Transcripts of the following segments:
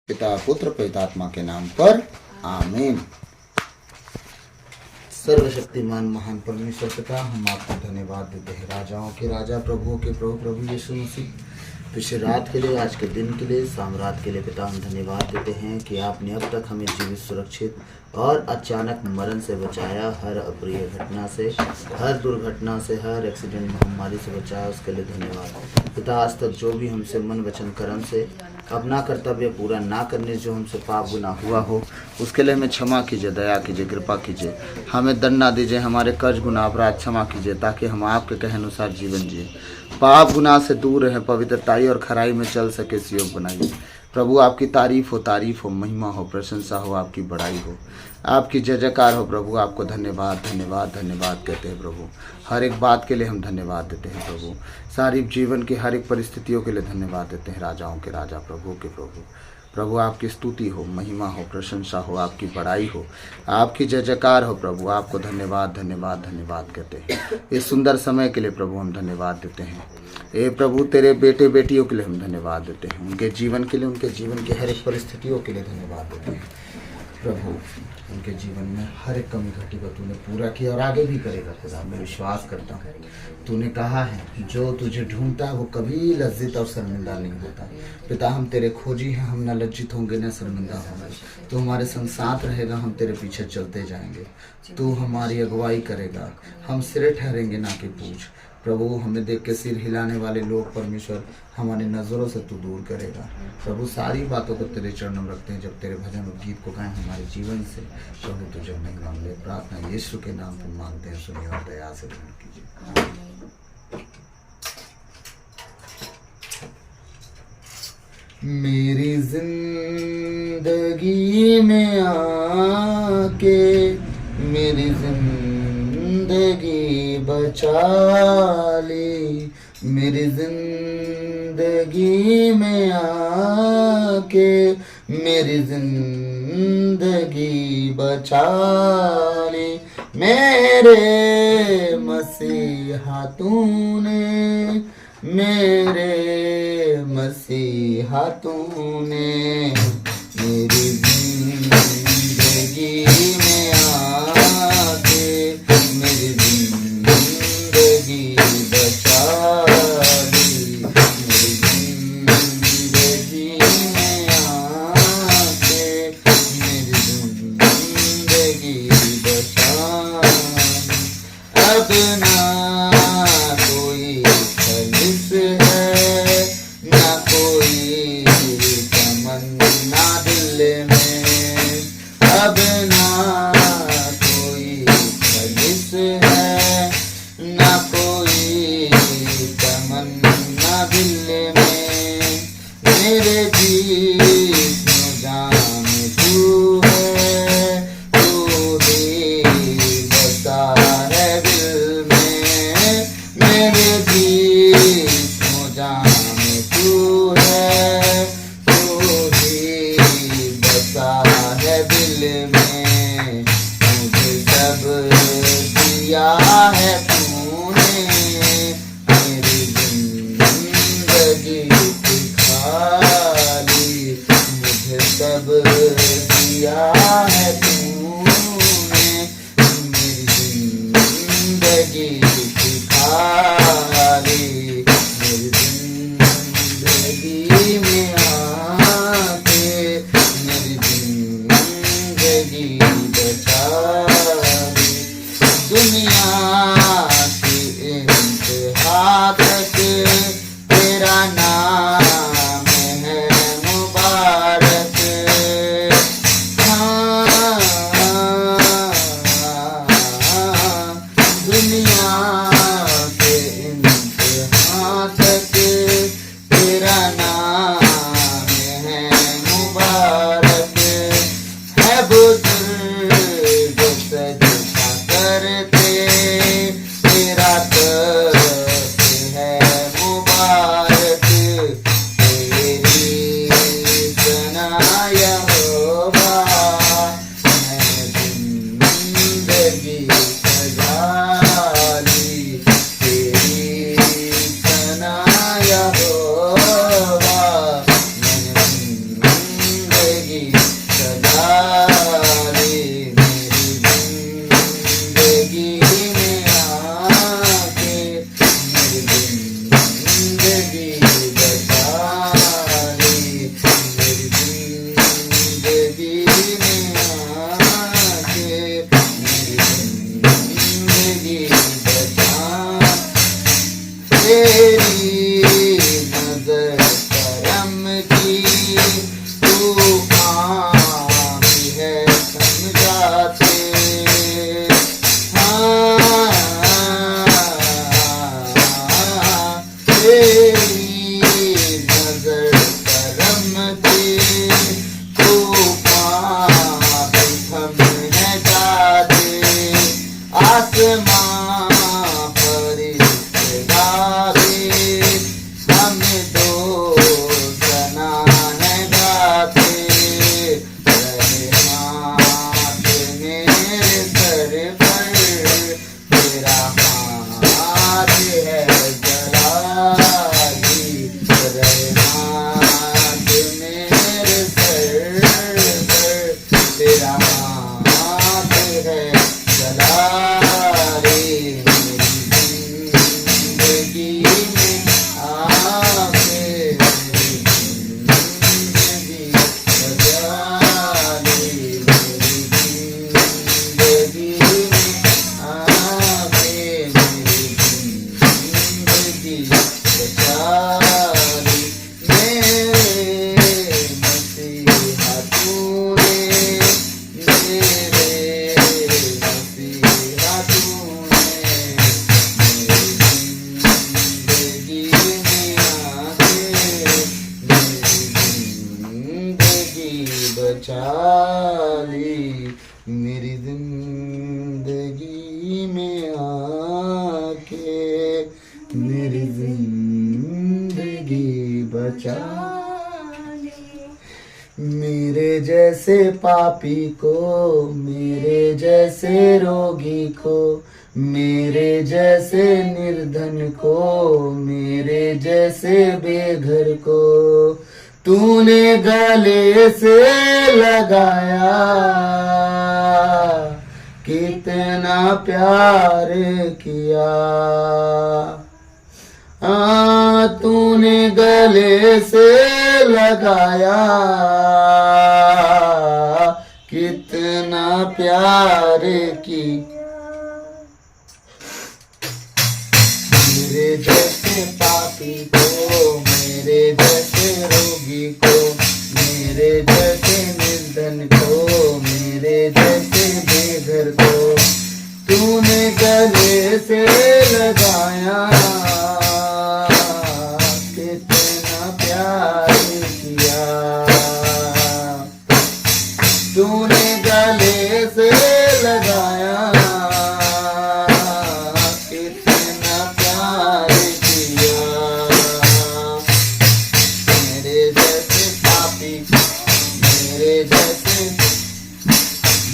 पिता पुत्र पवित्रात्मा के नाम पर आमीन। सर्वशक्तिमान महान परमेश्वर पिता, हम आपको धन्यवाद देते हैं, राजाओं के राजा प्रभुओं के प्रभु प्रभु यीशु मसीह, पिछले रात के लिए, आज के दिन के लिए, साम्रात के लिए पिता हम धन्यवाद देते हैं कि आपने अब तक हमें जीवित, सुरक्षित और अचानक मरण से बचाया। हर अप्रिय घटना से, हर दुर्घटना से, हर एक्सीडेंट महामारी से बचाया, उसके लिए धन्यवाद पिता। आज तक जो भी हमसे मन वचन कर्म से अपना कर्तव्य पूरा ना करने जो हमसे पाप गुनाह हुआ हो, उसके लिए हमें क्षमा कीजिए, दया कीजिए, कृपा कीजिए, हमें दंड ना दीजिए, हमारे कर्ज गुनाह अपराध क्षमा कीजिए, ताकि हम आपके कहे अनुसार जीवन जिए, पाप गुनाह से दूर रहें, पवित्रताई और खराई में चल सके, इस योग बनाइए प्रभु। आपकी तारीफ हो, महिमा हो, प्रशंसा हो, आपकी बड़ाई हो, आपकी जय जयकार हो प्रभु। आपको धन्यवाद धन्यवाद धन्यवाद कहते हैं प्रभु। हर एक बात के लिए हम धन्यवाद देते हैं प्रभु। सारी जीवन की हर एक परिस्थितियों के लिए धन्यवाद देते हैं, राजाओं के राजा प्रभु के प्रभु। प्रभु आपकी स्तुति हो, महिमा हो, प्रशंसा हो, आपकी बड़ाई हो, आपकी जय जयकार हो प्रभु। आपको धन्यवाद धन्यवाद धन्यवाद कहते हैं। इस सुंदर समय के लिए प्रभु हम धन्यवाद देते हैं। ए प्रभु, तेरे बेटे बेटियों के लिए हम धन्यवाद देते हैं, उनके जीवन के लिए, उनके जीवन की हर एक परिस्थितियों के लिए धन्यवाद देते हैं प्रभु। उनके जीवन में हर एक कमी घटी को तूने पूरा किया और आगे भी करेगा खुदा, मैं विश्वास करता हूँ। तूने कहा है जो तुझे ढूंढता है वो कभी लज्जित और शर्मिंदा नहीं होता। पिता, हम तेरे खोजी हैं, हम न लज्जित होंगे न शर्मिंदा होंगे। तू हमारे संग साथ रहेगा, हम तेरे पीछे चलते जाएंगे। तू हमारी अगुवाई करेगा, हम सिरे ठहरेंगे ना कि पूछ। प्रभु, हमें देख के सिर हिलाने वाले लोग परमेश्वर हमारी नज़रों से तू दूर करेगा प्रभु। सारी बातों को तेरे चरणों में रखते हैं, जब तेरे भजन और गीत को गाएं हमारे जीवन से प्रभु, तुझे नहीं मांगते। प्रार्थना यीशु के नाम पर मांगते हैं, सुनिए और दया से ग्रहण कीजिए। मेरी जिंदगी में आके मेरी जिंदगी बचा ली, मेरी जिंदगी में आके मेरी जिंदगी बचा ली। मेरे मसीहा तूने, मेरे मसीहा तूने मेरी जिंदगी में आके मेरी जिंदगी बचा ली, मेरी जिंदगी में आके मेरी जिंदगी बचा ली। अब ना कोई खलिस है, ना कोई तमन्ना दिल में, अब ना कोई खलिस है, ना कोई तमन्ना दिल में। मेरे जिस्म जान तू है, तू ही बसा है दिल में। मेरे जिस्म जान तू है, तू ही बसा है दिल में। मुझे सब दिया है तूने, मेरी जिंदगी खाली। मुझे सब दिया है तूने, मेरी जिंदगी खाली। मेरी जिंदगी में आके मेरी जिंदगी बचा ली। दुनिया की इंतहा तक तेरा नाम है मुबारक, बचा ली, मेरी जिंदगी में आके मेरी जिंदगी बचा ली। मेरे जैसे पापी को, मेरे जैसे रोगी को, मेरे जैसे निर्धन को, मेरे जैसे बेघर को तूने गले से लगाया। कितना प्यार किया, तूने गले से लगाया। कितना प्यार की। मेरे जैसे पापी को, मेरे जैसे रोगी को, मेरे जैसे निर्धन को, मेरे जैसे बेघर को तूने गले से लगाया। कितना प्यार किया, तूने गले से लगाया।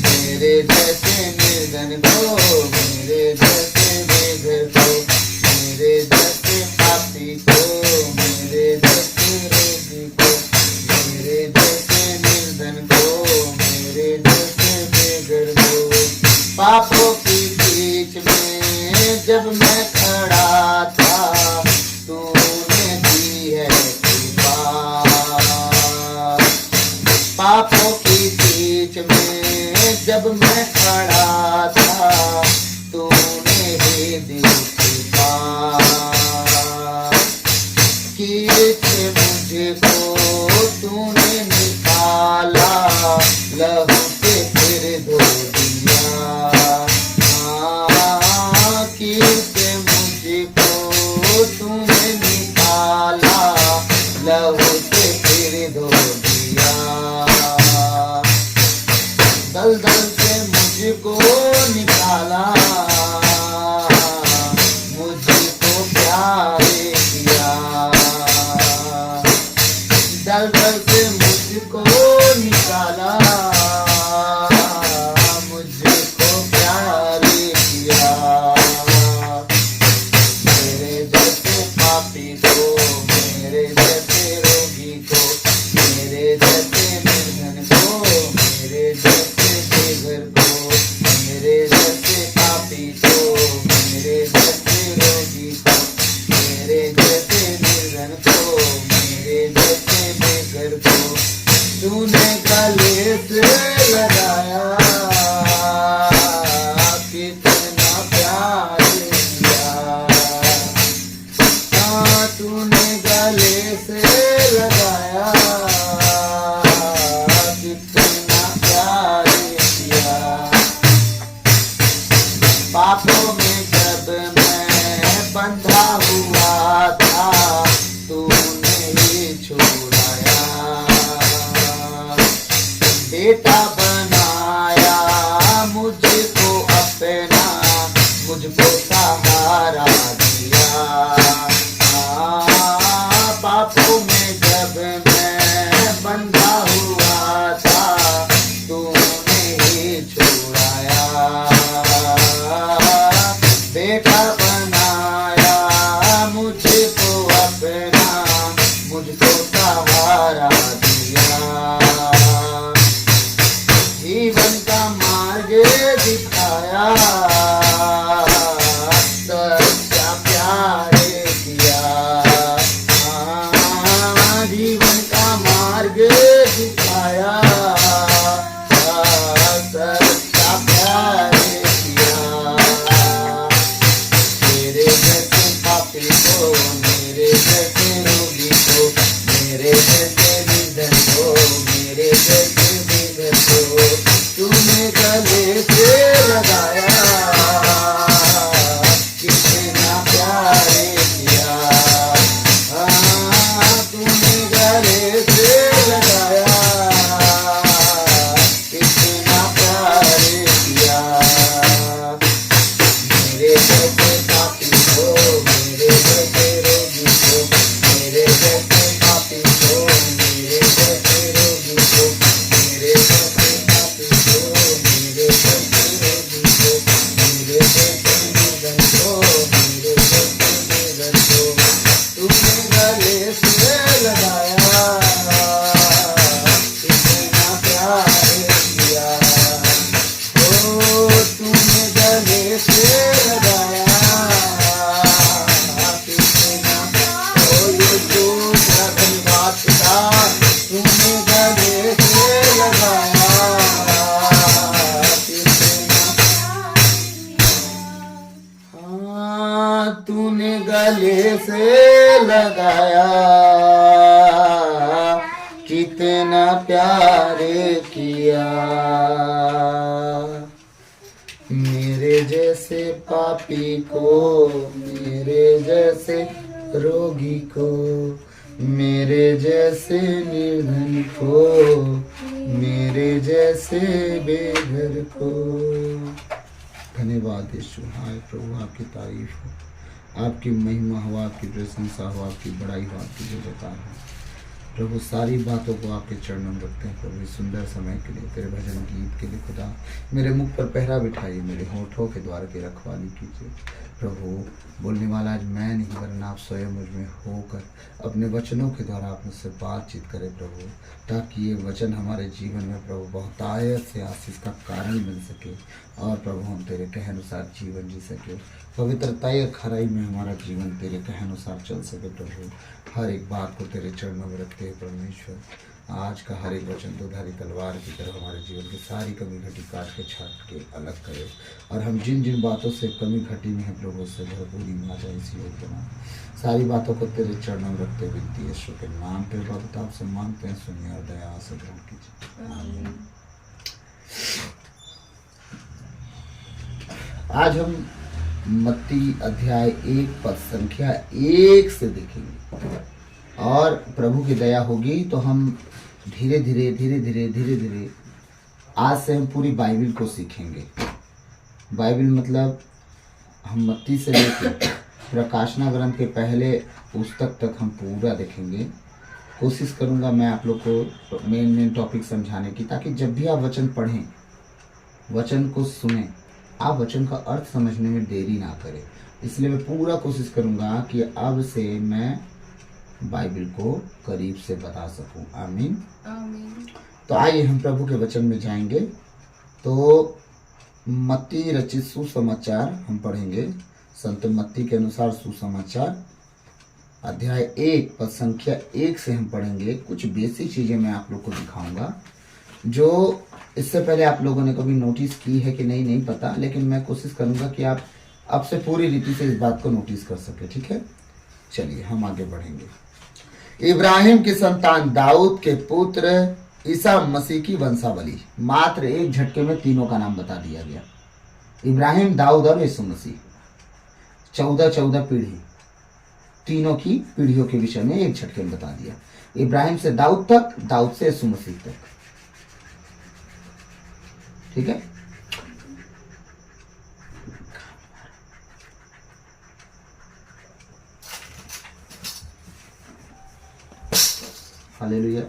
मेरे जैसे निर्धन को, मेरे जैसे बेघर को, मेरे जैसे पापी को, मेरे जैसे रोगी को, मेरे जैसे निर्धन को, मेरे जैसे बेघर को। पापों की बीच में जब मैं खड़ा था, तूने दी है कृपा। पापों की बीच में जब मैं खड़ा था, तूने ही दी कृपा। कीड़े से मुझको तूने निकाला, लहू से फिर धो दिया। कीड़े से मुझको तूने निकाला, लहू से फिर धो दिया। दलदल से मुझको निकाला, मुझको प्यार किया। दलदल से मुझको निकाला, मुझको प्यार किया। मेरे जैसे पापी को, मेरे जैसे रोगी को, मेरे जैसे निर्धन को, मेरे जैसे बेघर को, मेरे जैसे पापी को, मेरे जैसे रोगी को, मेरे जैसे निर्धन को, मेरे जैसे बेघर को तूने गले से लगाया। कितना प्यार किया, तूने गले से लगाया। पापों में जब मैं बंधा हुआ था, तूने ही छुड़ाया। बेटा बनाया मुझको अपना, मुझको सहारा दिया। पापों में जब मैं बंधा हुआ था, तूने ही छुड़ाया। बेटा बनाया मुझको अपना, मुझको सहारा दिया। जीवन का मार्ग दिखाया, सच्चा प्यार किया। जीवन का मार्ग दिखाया, सच्चा प्यार किया। मेरे जैसे पापी को, मेरे जैसे रोगी को, मेरे जैसे निर्धन को, मेरे जैसे बेघर को तूने गले से लगाया। कितना प्यार किया, तूने गले से लगाया। से लगाया, कितना प्यार किया। मेरे जैसे पापी को, मेरे जैसे रोगी को, मेरे जैसे निर्धन को, मेरे जैसे बेघर को। धन्यवाद यीशु। हाय प्रभु, आपकी तारीफ हो, आपकी महिमा हो, आपकी प्रशंसा हो, आपकी बड़ाई हो, आपकी जयकार हो। प्रभु सारी बातों को आपके चरणों में रखते हैं प्रभु, इस सुंदर समय के लिए, तेरे भजन गीत के लिए खुदा मेरे मुख पर पहरा बिठाइए, मेरे होठों के द्वार की रखवाली कीजिए। प्रभु बोलने वाला आज मैं नहीं वरना आप स्वयं मुझ में होकर अपने वचनों के द्वारा आप मुझसे बातचीत करें प्रभु, ताकि ये वचन हमारे जीवन में प्रभु बहुतायत से आशीष का कारण बन सके और प्रभु हम तेरे कहे अनुसार जीवन जी सके। पवित्रता या खराई में हमारा जीवन तेरे कहे अनुसार चल सके प्रभु। हर एक बात को तेरे चरणों में रखते हैं परमेश्वर, आज का हर एक वचन दुधारी तलवार की तरह हमारे जीवन की सारी कमी घटी काट के छाट के अलग करे, और हम जिन जिन बातों से कमी घटी में है प्रभु उससे भरपूरी में आ जाए इसी योग बना। सारी बातों को तेरे चरणों में रखते विनती यीशु के नाम पे बाबा आपसे मांगते हैं, सुनिए और दया से ग्रहण कीजिए। आमीन। आज हम मत्ती अध्याय 1 पद संख्या 1 से देखेंगे, और प्रभु की दया होगी तो हम धीरे धीरे आज से हम पूरी बाइबल को सीखेंगे। बाइबल मतलब हम मत्ती से लेकर प्रकाशना ग्रंथ के पहले पुस्तक तक हम पूरा देखेंगे। कोशिश करूंगा मैं आप लोग को मेन टॉपिक समझाने की, ताकि जब भी आप वचन पढ़ें, वचन को सुने, आप वचन का अर्थ समझने में देरी ना करें। इसलिए मैं पूरा कोशिश करूंगा कि अब से मैं बाइबल को करीब से बता सकूं। आमीन आमीन। तो आइए हम प्रभु के वचन में जाएंगे। तो मत्ती रचित सुसमाचार हम पढ़ेंगे, संत मत्ती के अनुसार सुसमाचार अध्याय 1 पद संख्या 1 से हम पढ़ेंगे। कुछ बेसिक चीजें मैं आप लोग को दिखाऊंगा जो इससे पहले आप लोगों ने कभी नोटिस की है कि नहीं पता, लेकिन मैं कोशिश करूंगा कि आप अब से पूरी रीति से इस बात को नोटिस कर सके। ठीक है, चलिए हम आगे बढ़ेंगे। इब्राहिम की संतान दाऊद के पुत्र ईसा मसीह की वंशावली, मात्र एक झटके में तीनों का नाम बता दिया गया। इब्राहिम, दाऊद और यीशु मसीह, 14 पीढ़ी, तीनों की पीढ़ियों के विषय में एक झटके में बता दिया। इब्राहिम से दाऊद तक, दाऊद से यीशु मसीह तक। ठीक है, हालेलुया।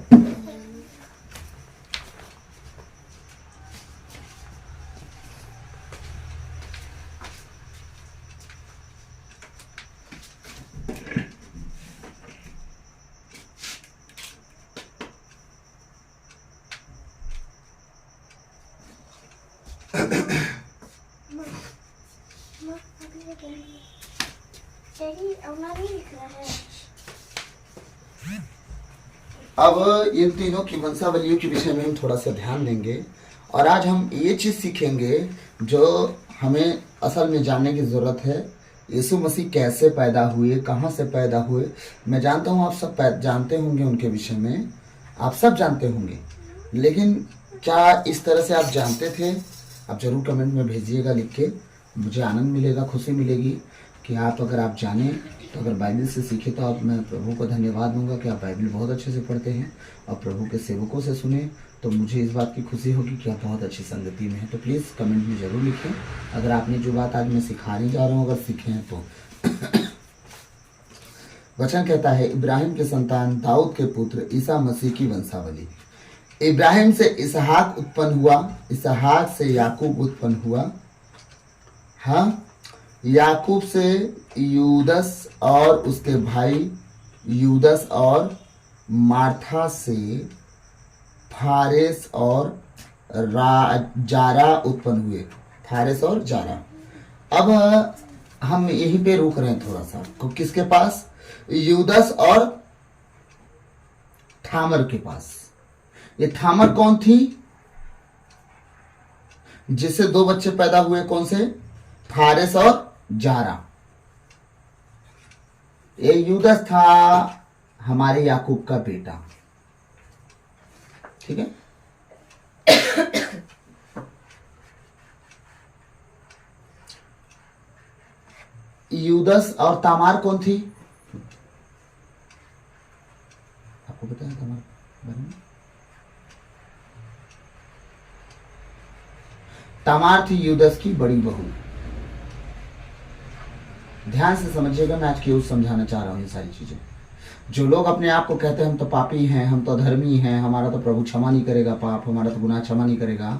अब इन तीनों की वंशावलियों के विषय में हम थोड़ा सा ध्यान देंगे, और आज हम ये चीज सीखेंगे जो हमें असल में जानने की जरूरत है। यीशु मसीह कैसे पैदा हुए, कहाँ से पैदा हुए। मैं जानता हूँ आप सब जानते होंगे उनके विषय में, आप सब जानते होंगे, लेकिन क्या इस तरह से आप जानते थे? आप जरूर कमेंट में भेजिएगा लिख के, मुझे आनंद मिलेगा, खुशी मिलेगी कि आप अगर आप जाने तो अगर बाइबल से सीखे तो आप, मैं प्रभु को धन्यवाद दूंगा कि आप बाइबल बहुत अच्छे से पढ़ते हैं और प्रभु के सेवकों से सुने, तो मुझे इस बात की खुशी होगी कि आप बहुत अच्छी संगति में हैं। तो प्लीज़ कमेंट में ज़रूर लिखें अगर आपने जो बात आज मैं सिखाने जा रहा हूँ अगर सीखे हैं तो। वचन कहता है, इब्राहिम के संतान दाऊद के पुत्र ईसा मसीह की वंशावली। इब्राहिम से इसहाक उत्पन्न हुआ, इसहाक से याकूब उत्पन्न हुआ, हाँ, याकूब से यूदस और उसके भाई यूदस और मार्था से फारेस और जारा उत्पन्न हुए, फारेस और जारा। अब हम यहीं पे रुक रहे हैं थोड़ा सा, किसके पास? यूदस और थामर के पास। ये थामर कौन थी? जिससे 2 बच्चे पैदा हुए, कौन से? फारेस और जारा। ये यूदस था हमारे याकूब का बेटा, ठीक है। यूदस और तामार कौन थी? आपको पता है तामार बारे में? तामार थी यूदस की बड़ी बहू। ध्यान से समझिएगा, मैं आज केवल समझाना चाह रहा हूं ये सारी चीजें। जो लोग अपने आप को कहते हैं हम तो पापी हैं, हम तो अधर्मी हैं, हमारा तो प्रभु क्षमा नहीं करेगा पाप, हमारा तो गुनाह क्षमा नहीं करेगा,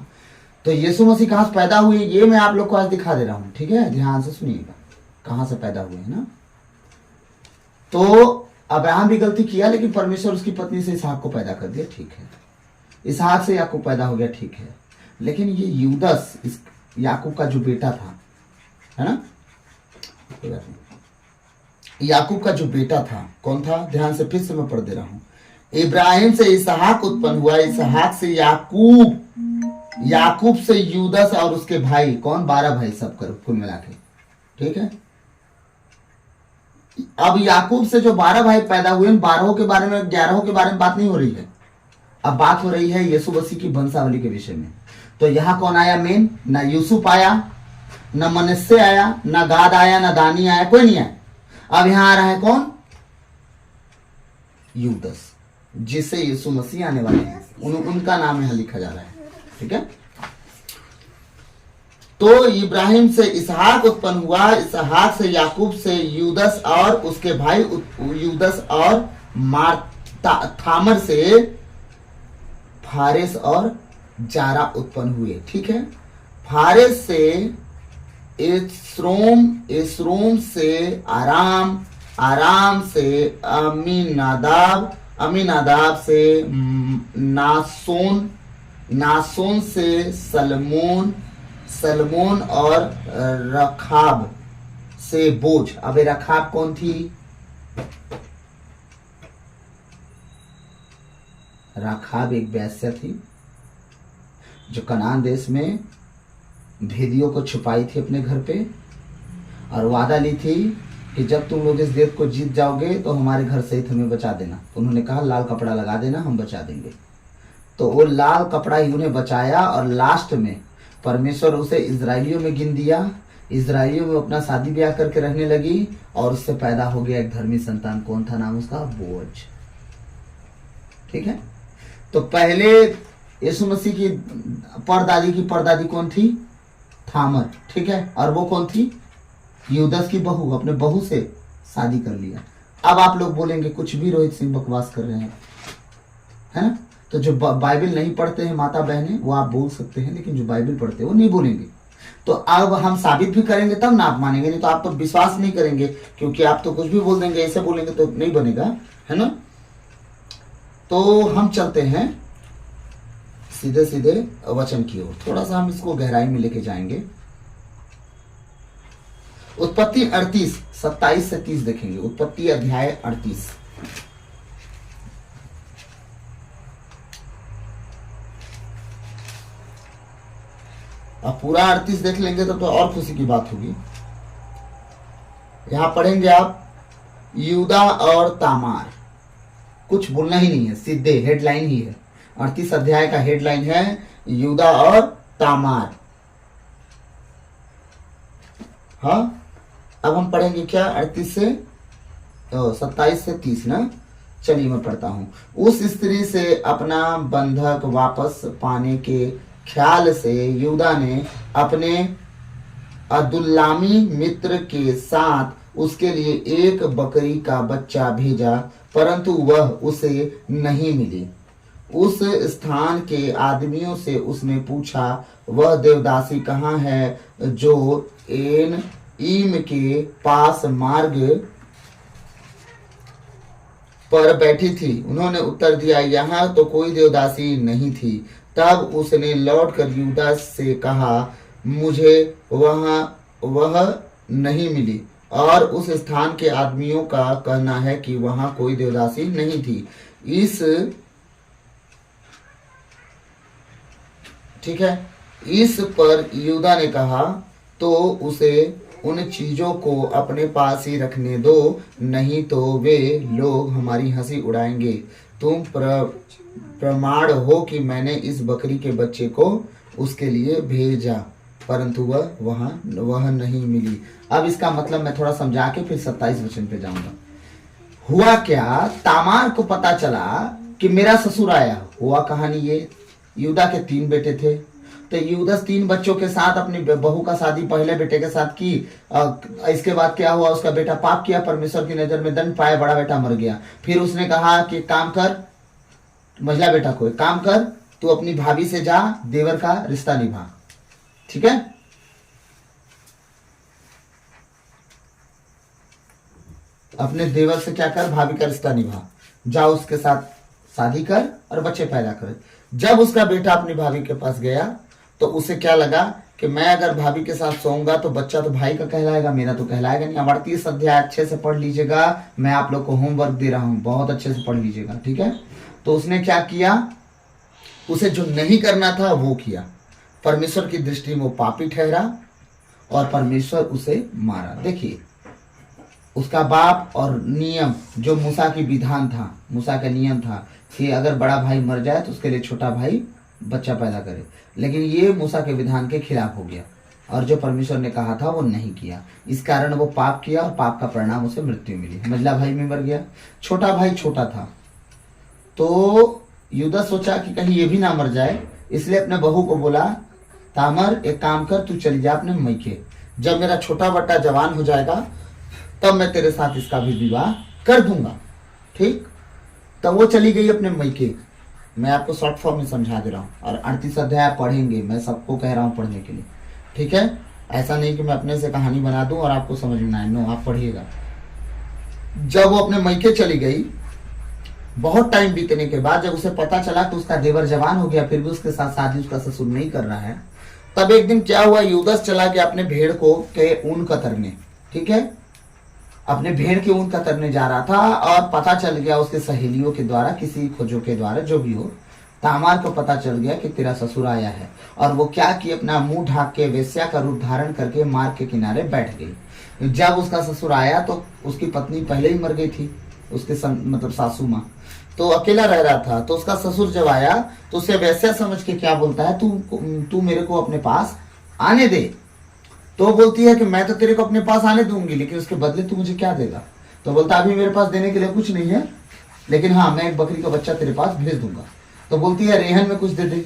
तो यीशु मसीह कहां से पैदा हुए ये मैं आप लोग को आज दिखा दे रहा हूं, ठीक है। ध्यान से सुनिएगा, कहां से पैदा हुए है ना। तो अब्राहम भी गलती किया, लेकिन परमेश्वर उसकी पत्नी से इसहाक को पैदा कर दिया, ठीक है। इसहाक से याकूब पैदा हो गया, ठीक है। लेकिन ये यूदस इस याकूब का जो बेटा था, है ना, याकूब का जो बेटा था कौन था? ध्यान से फिर से मैं पढ़ दे रहा हूं। इब्राहिम से इसहाक उत्पन्न हुआ, इसहाक से याकूब, याकूब से यूदस और उसके भाई, कौन? 12 भाई सब करो कुल मिला के, ठीक है। अब याकूब से जो 12 भाई पैदा हुए, 12 के बारे में, 11 के बारे में बात नहीं हो रही है, अब बात हो रही है यीशु मसीह की वंशावली के विषय में। तो यहां कौन आया मेन? ना यूसुफ आया, ना मनस्से आया, ना गाद आया, ना दानी आया, कोई नहीं आया। अब यहां आ रहा है कौन? यूदस, जिससे यीशु मसीह आने वाले हैं, उनका नाम यहां लिखा जा रहा है, ठीक है। तो इब्राहिम से इसहाक उत्पन्न हुआ, इसहाक से याकूब से यूदस और उसके भाई यूदस और थामर से फारेस और जारा उत्पन्न हुए, ठीक है। फारेस से एस्रोम से आराम, आराम से अमीनादाब, अमीनादाब से नासोन, नासोन से सलमोन, सलमोन और रखाब से बोझ। अब रखाब कौन थी? रखाब एक वेश्या थी जो कनान देश में भेदियों को छुपाई थी अपने घर पे, और वादा ली थी कि जब तुम लोग इस देश को जीत जाओगे तो हमारे घर सहित हमें बचा देना। उन्होंने कहा लाल कपड़ा लगा देना, हम बचा देंगे। तो वो लाल कपड़ा ही उन्हें बचाया, और लास्ट में परमेश्वर उसे इजराइलियों में गिन दिया। इजराइलियों में अपना शादी ब्याह करके रहने लगी, और उससे पैदा हो गया एक धर्मी संतान। कौन था? नाम उसका बोअज, ठीक है। तो पहले यीशु मसीह की परदादी कौन थी? थामर, ठीक है। और वो कौन थी? यूदस की बहू, अपने बहू से शादी कर लिया। अब आप लोग बोलेंगे कुछ भी रोहित सिंह बकवास कर रहे हैं, है ना। तो जो बाइबल नहीं पढ़ते हैं माता बहनें, वो आप बोल सकते हैं, लेकिन जो बाइबल पढ़ते हैं वो नहीं बोलेंगे। तो अब हम साबित भी करेंगे तब ना आप मानेंगे, नहीं तो आप तो विश्वास नहीं करेंगे, क्योंकि आप तो कुछ भी बोल देंगे, ऐसे बोलेंगे तो नहीं बनेगा, है ना। तो हम चलते हैं सीधे सीधे वचन की ओर, थोड़ा सा हम इसको गहराई में लेके जाएंगे। उत्पत्ति 38 27 से 30 देखेंगे। उत्पत्ति अध्याय 38। अब पूरा 38 देख लेंगे तो और खुशी की बात होगी। यहां पढ़ेंगे आप यूदा और तामार, कुछ बोलना ही नहीं है, सीधे हेडलाइन ही है। 38 अध्याय का हेडलाइन है यूदा और तामार। हाँ, अब हम पढ़ेंगे क्या? 38 से 27 से 30 ना। चलिए मैं पढ़ता हूं। उस स्त्री से अपना बंधक वापस पाने के ख्याल से यूदा ने अपने अदुल्लामी मित्र के साथ उसके लिए एक बकरी का बच्चा भेजा, परंतु वह उसे नहीं मिली। उस स्थान के आदमियों से उसने पूछा, वह देवदासी कहाँ है जो एन ईम के पास मार्ग पर बैठी थी? उन्होंने उत्तर दिया, यहाँ तो कोई देवदासी नहीं थी। तब उसने लौटकर यूदा से कहा, मुझे वह नहीं मिली, और उस स्थान के आदमियों का कहना है कि वहां कोई देवदासी नहीं थी। ठीक है। इस पर यूदा ने कहा, तो उसे उन चीजों को अपने पास ही रखने दो, नहीं तो वे लोग हमारी हंसी उड़ाएंगे। तुम प्रमाण हो कि मैंने इस बकरी के बच्चे को उसके लिए भेजा, परंतु वह नहीं मिली। अब इसका मतलब मैं थोड़ा समझा के फिर 27 वचन पे जाऊंगा। हुआ क्या, तामार को पता चला कि मेरा ससुर आया। हुआ कहानी ये, यूदा के 3 बेटे थे, तो यूदा 3 बच्चों के साथ अपनी बहू का शादी पहले बेटे के साथ की। इसके बाद क्या हुआ, उसका बेटा पाप किया, परमेश्वर की नजर में दंड पाया, बड़ा बेटा मर गया। फिर उसने कहा कि काम कर, मझला बेटा को काम कर, तू अपनी भाभी से जा, देवर का रिश्ता निभा। ठीक है, अपने देवर से क्या कर, भाभी का रिश्ता निभा, जा उसके साथ शादी कर और बच्चे पैदा कर। जब उसका बेटा अपनी भाभी के पास गया तो उसे क्या लगा कि मैं अगर भाभी के साथ सोऊंगा तो बच्चा तो भाई का कहलाएगा, मेरा तो कहलाएगा नहीं। 38 अध्याय अच्छे से पढ़ लीजिएगा, मैं आप लोग को होमवर्क दे रहा हूं, बहुत अच्छे से पढ़ लीजिएगा। ठीक है, तो उसने क्या किया, उसे जो नहीं करना था वो किया। परमेश्वर की दृष्टि में वो पापी ठहरा और परमेश्वर उसे मारा। देखिए, उसका बाप और नियम जो मूसा की विधान था, मूसा का नियम था कि अगर बड़ा भाई मर जाए तो उसके लिए छोटा भाई बच्चा पैदा करे, लेकिन ये मूसा के विधान के खिलाफ हो गया और जो परमेश्वर ने कहा था वो नहीं किया। इस कारण वो पाप किया और पाप का परिणाम उसे मृत्यु मिली। मझला भाई में मर गया, छोटा भाई छोटा था, तो यूदा सोचा कि कहीं ये भी ना मर जाए, इसलिए अपने बहू को बोला, तामर एक काम कर, तू चली जा अपने मैके, जब मेरा छोटा बट्टा जवान हो जाएगा तब मैं तेरे साथ इसका भी विवाह कर दूंगा। ठीक, तब वो चली गई अपने मैके। मैं आपको शॉर्ट फॉर्म में समझा दे रहा हूँ और 38 अध्याय पढ़ेंगे, मैं सबको कह रहा हूँ पढ़ने के लिए। ठीक है, ऐसा नहीं कि मैं अपने से कहानी बना दूं और आपको समझ में आए, नो, आप पढ़िएगा। जब वो अपने मैके चली गई, बहुत टाइम बीतने के बाद जब उसे पता चला कि उसका देवर जवान हो गया, फिर भी उसके साथ शादी उसका ससुर नहीं कर रहा है, तब एक दिन क्या हुआ, यूदस चला गया अपने भेड़ को के ऊन कतरने। ठीक है, अपने भेड़ के ऊन कतरने जा रहा था और पता चल गया उसके सहेलियों के द्वारा, किसी खोजों के द्वारा, जो भी हो, तामार को पता चल गया कि तेरा ससुर आया है। और वो क्या कि अपना मुंह ढाक के वेश्या का रूप धारण करके मार्ग के किनारे बैठ गई। जब उसका ससुर आया तो उसकी पत्नी पहले ही मर गई थी, उसके मतलब सासू माँ, तो अकेला रह रहा था। तो उसका ससुर जब आया तो उसे वैसा समझ के क्या बोलता है, तू मेरे को अपने पास आने दे। तो बोलती है कि मैं तो तेरे को अपने पास आने दूंगी, लेकिन उसके बदले तू मुझे क्या देगा। तो बोलता अभी मेरे पास देने के लिए कुछ नहीं है, लेकिन हाँ मैं एक बकरी का बच्चा तेरे पास भेज दूंगा। तो बोलती है रेहन में कुछ दे दे,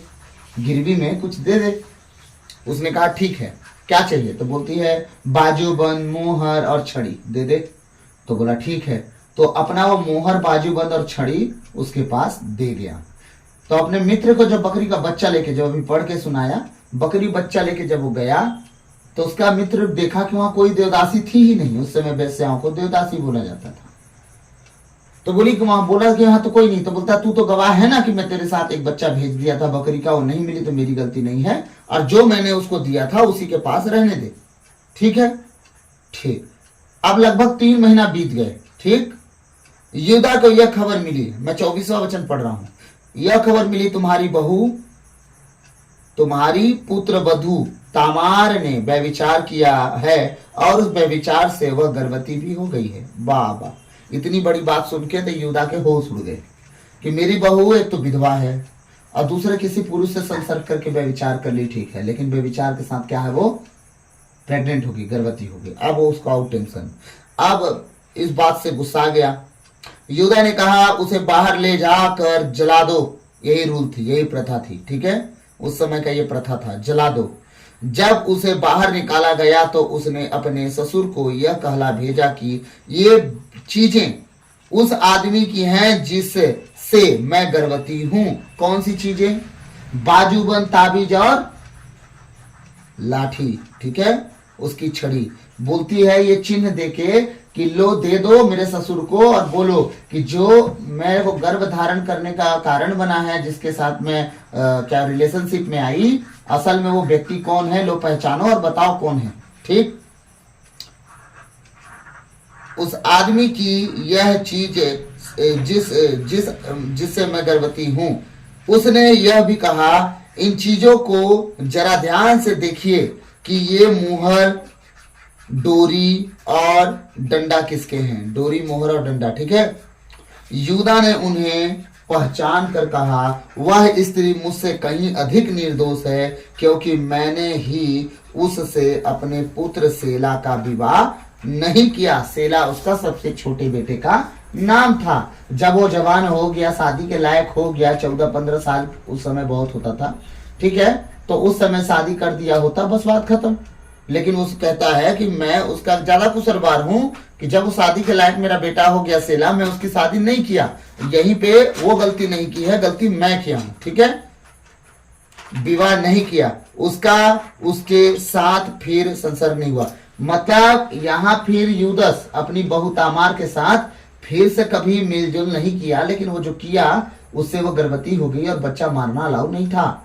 गिरवी में कुछ दे दे। उसने कहा ठीक है, क्या चाहिए। तो बोलती है बाजूबंद, मोहर और छड़ी दे दे। तो बोला ठीक है। तो अपना वो मोहर, बाजूबंद और छड़ी उसके पास दे गया। तो अपने मित्र को जब बकरी का बच्चा लेके, जब अभी पढ़ के सुनाया, बकरी बच्चा लेके जब वो गया तो उसका मित्र देखा कि वहां कोई देवदासी थी ही नहीं। उस समय वेश्याओं को देवदासी बोला जाता था। तो बोली कि वहां, बोला कि वहां तो कोई नहीं। तो बोलता तू तो गवाह है ना कि मैं तेरे साथ एक बच्चा भेज दिया था बकरी का, वो नहीं मिली तो मेरी गलती नहीं है, और जो मैंने उसको दिया था उसी के पास रहने दे। ठीक है, ठीक। अब लगभग 3 महीना बीत गए। ठीक, यूदा को यह खबर मिली, मैं 24वां वचन पढ़ रहा हूं, यह खबर मिली तुम्हारी बहू, तुम्हारी पुत्र वधू तामार ने व्यभिचार किया है और उस व्यभिचार से वह गर्भवती भी हो गई है। वाह वाह, इतनी बड़ी बात सुन के तो यूदा के होश उड़ गए कि मेरी बहू एक तो विधवा है और दूसरे किसी पुरुष से संसर्ग करके व्यभिचार कर ली, ठीक है, लेकिन व्यभिचार के साथ क्या है, वो प्रेग्नेंट होगी, गर्भवती होगी। अब वो उसको आउट टेंशन। अब इस बात से गुस्सा गया। यूदा ने कहा उसे बाहर ले जाकर जला दो। यही रूल थी, यही प्रथा थी। ठीक है, उस समय का ये प्रथा था, जला दो। जब उसे बाहर निकाला गया तो उसने अपने ससुर को यह कहला भेजा कि ये चीजें उस आदमी की हैं जिससे मैं गर्भवती हूं। कौन सी चीजें? बाजूबंद, ताबीज और लाठी। ठीक है, उसकी छड़ी। बोलती है ये चिन्ह देके कि लो दे दो मेरे ससुर को और बोलो कि जो मेरे को गर्भ धारण करने का कारण बना है, जिसके साथ मैं क्या रिलेशनशिप में आई, असल में वो व्यक्ति कौन है, लो पहचानो और बताओ कौन है। ठीक, उस आदमी की यह चीज जिससे मैं गर्भवती हूं। उसने यह भी कहा इन चीजों को जरा ध्यान से देखिए कि ये मुहर डोरी और डंडा किसके हैं, डोरी मोहर और डंडा, ठीक है। यूदा ने उन्हें पहचान कर कहा, वह स्त्री मुझसे कहीं अधिक निर्दोष है, क्योंकि मैंने ही उससे अपने पुत्र सेला का विवाह नहीं किया। सेला उसका सबसे छोटे बेटे का नाम था। जब वो जवान हो गया, शादी के लायक हो गया, 14-15 साल उस समय बहुत होता था, ठीक है, तो उस समय शादी कर दिया होता, बस बात खत्म। लेकिन उस कहता है कि मैं उसका ज्यादा कुसरबार हूं कि जब वो शादी के लायक मेरा बेटा हो गया सेला, मैं उसकी शादी नहीं किया। यहीं पे वो गलती नहीं की है, गलती मैं किया हूं, ठीक है, विवाह नहीं किया उसका, उसके साथ फिर संसर्ग नहीं हुआ। मतलब यहां फिर यूदस अपनी बहू तामार के साथ फिर से कभी मेलजोल नहीं किया, लेकिन वो जो किया उससे वो गर्भवती हो गई और बच्चा मारना अलाउ नहीं था।